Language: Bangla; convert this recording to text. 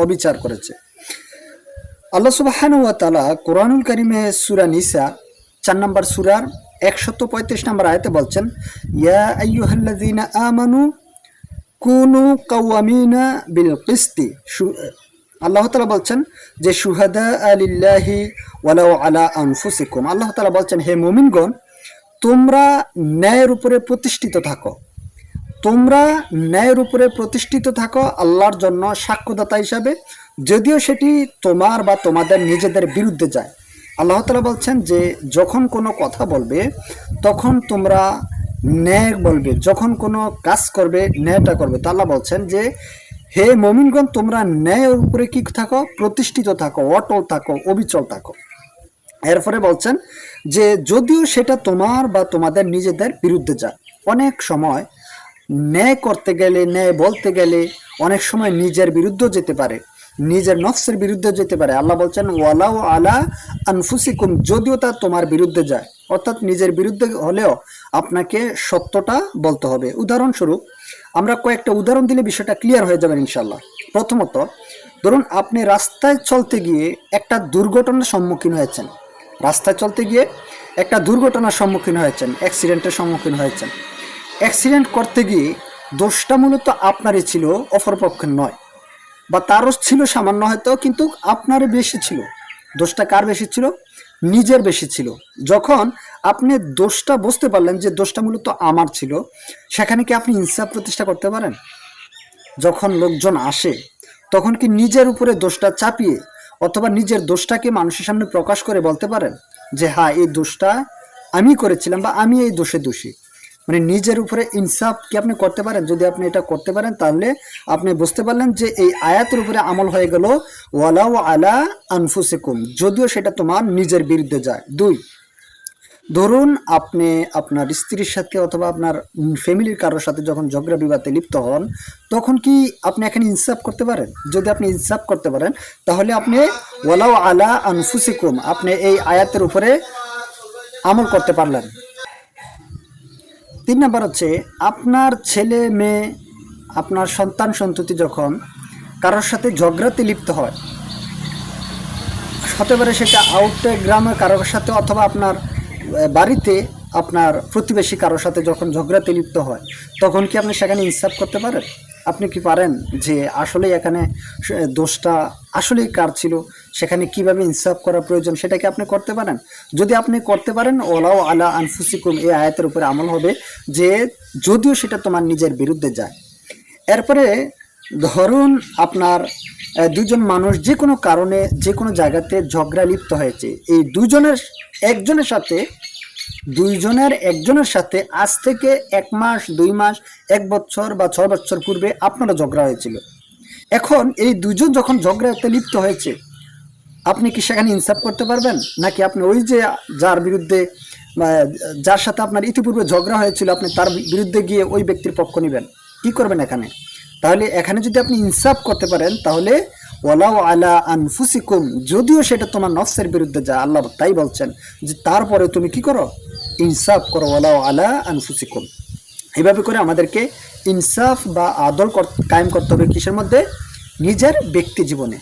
অবিচার করেছে। আল্লাহ সুবহানাহু ওয়া তাআলা কোরআনুল কারীমে সূরা নিসা 4 নম্বর সূরার 135 নম্বর আয়াতে বলছেন, ইয়া আইয়ুহাল্লাযীনা আমানু কুনু কাওয়ামিনা বিল কিসতি। আল্লাহ তাআলা বলছেন যে শুহাদা লিল্লাহি ওয়ালাউ আলা আনফুসিকুম। আল্লাহ তাআলা বলছেন, হে মুমিনগণ, তোমরা ন্যায়ের উপরে প্রতিষ্ঠিত থাকো, তোমরা ন্যায়ের উপরে প্রতিষ্ঠিত থাকো আল্লাহর জন্য সাক্ষ্যদাতা হিসাবে, যদিও সেটি তোমার বা তোমাদের নিজেদের বিরুদ্ধে যায়। আল্লাহ তাআলা বলছেন যে যখন কোনো কথা বলবে তখন তোমরা ন্যায় বলবে, যখন কোনো কাজ করবে ন্যায়টা করবে। তো আল্লাহ বলছেন যে হে মুমিনগণ, তোমরা ন্যায়ের উপরে কি থাকো? প্রতিষ্ঠিত থাকো, অটল থাকো, অবিচল থাকো। এরপরে বলছেন যে যদিও সেটা তোমার বা তোমাদের নিজেদের বিরুদ্ধে যায়। অনেক সময় ন্যায় করতে গেলে, ন্যায় বলতে গেলে অনেক সময় নিজের বিরুদ্ধে যেতে পারে, নিজের নফসের বিরুদ্ধে যেতে পারে। আল্লাহ বলছেন ওয়ালাউ আলা আনফুসিকুম, যদিও তা তোমার বিরুদ্ধে যায়, অর্থাৎ নিজের বিরুদ্ধে হলেও আপনাকে সত্যটা বলতে হবে। উদাহরণস্বরূপ আমরা কয়েকটা উদাহরণ দিলে বিষয়টা ক্লিয়ার হয়ে যাবে ইনশাল্লাহ। প্রথমত ধরুন, আপনি রাস্তায় চলতে গিয়ে একটা দুর্ঘটনার সম্মুখীন হয়েছেন, রাস্তায় চলতে গিয়ে একটা দুর্ঘটনার সম্মুখীন হয়েছেন, অ্যাক্সিডেন্টের সম্মুখীন হয়েছেন। অ্যাক্সিডেন্ট করতে গিয়ে দোষটা মূলত আপনারই ছিল, অপরপক্ষের নয়, বা তারও ছিল সামান্য হয়তো, কিন্তু আপনারই বেশি ছিল। দোষটা কার বেশি ছিল? নিজের বেশি ছিল। যখন আপনি দোষটা বুঝতে পারলেন যে দোষটা মূলত আমার ছিল, সেখানে কি আপনি ইনসাফ প্রতিষ্ঠা করতে পারেন? যখন লোকজন আসে তখন কি নিজের উপরে দোষটা চাপিয়ে অথবা নিজের দোষটাকে মানুষের সামনে প্রকাশ করে বলতে পারেন যে হ্যাঁ, এই দোষটা আমি করেছিলাম বা আমি এই দোষে দোষী? মানে নিজের উপরে ইনসাফ কি আপনি করতে পারেন? যদি আপনি এটা করতে পারেন তাহলে আপনি বুঝতে পারলেন যে এই আয়াতের উপরে আমল হয়ে গেল ওয়ালাউ আলা আনফুসিকুম, যদিও সেটা তোমার নিজের বিরুদ্ধে যায়। 2, ধরুন আপনি আপনার স্ত্রীর সাথে অথবা আপনার ফ্যামিলির কারোর সাথে যখন ঝগড়া বিবাদে লিপ্ত হন, তখন কি আপনি এখানে ইনসাফ করতে পারেন? যদি আপনি ইনসাফ করতে পারেন তাহলে আপনি ওয়ালাউ আলা আনফুসিকুম, আপনি এই আয়াতের উপরে আমল করতে পারলেন। 3 নাম্বার হচ্ছে, আপনার ছেলে মেয়ে, আপনার সন্তান সন্ততি যখন কারোর সাথে ঝগড়াতে লিপ্ত হয়, হতে পারে সেটা আউটে গ্রামের কারোর সাথে অথবা আপনার বাড়িতে আপনার প্রতিবেশী কারোর সাথে যখন ঝগড়াতে লিপ্ত হয়, তখন কি আপনি সেখানে ইনসাফ করতে পারেন? আপনি কি পারেন যে আসলে এখানে দোষটা আসলেই কার ছিল, সেখানে কিভাবে ইনসাফ করা প্রয়োজন সেটা কি আপনি করতে পারেন? যদি আপনি করতে পারেন, ওয়ালাউ আলা আনফুসিকুম এই আয়াতের উপরে আমল হবে যে যদিও সেটা তোমার নিজের বিরুদ্ধে যায়। এরপরে ধরুন আপনার দুজন মানুষ যে কোনো কারণে যে কোনো জায়গাতে ঝগড়া লিপ্ত হয়েছে, এই দুজনের একজনের সাথে আজ থেকে 1 মাস 2 মাস 1 বছর বা 6 বছর পূর্বে আপনারা ঝগড়া হয়েছিল। এখন এই দুজন যখন ঝগড়াতে লিপ্ত হয়েছে, আপনি কি সেখানে ইনসাফ করতে পারবেন? নাকি আপনি ওই যে যার বিরুদ্ধে যার সাথে আপনার ইতিপূর্বে ঝগড়া হয়েছিল, আপনি তার বিরুদ্ধে গিয়ে ওই ব্যক্তির পক্ষ নেবেন? কি করবেন এখানে? তাহলে এখানে যদি আপনি ইনসাফ করতে পারেন তাহলে ওয়ালাউ আলা আনফুসিকুম, যদিও সেটা তোমার নফসের বিরুদ্ধে যায়, আল্লাহ তাই বলছেন যে তারপরে তুমি কি করো? ইনসাফ করো, ওয়ালাউ আলা আনফুসিকুম। এইভাবে করে আমাদেরকে ইনসাফ বা আদল কায়েম করতে হবে কিসের মধ্যে? নিজের ব্যক্তি জীবনে।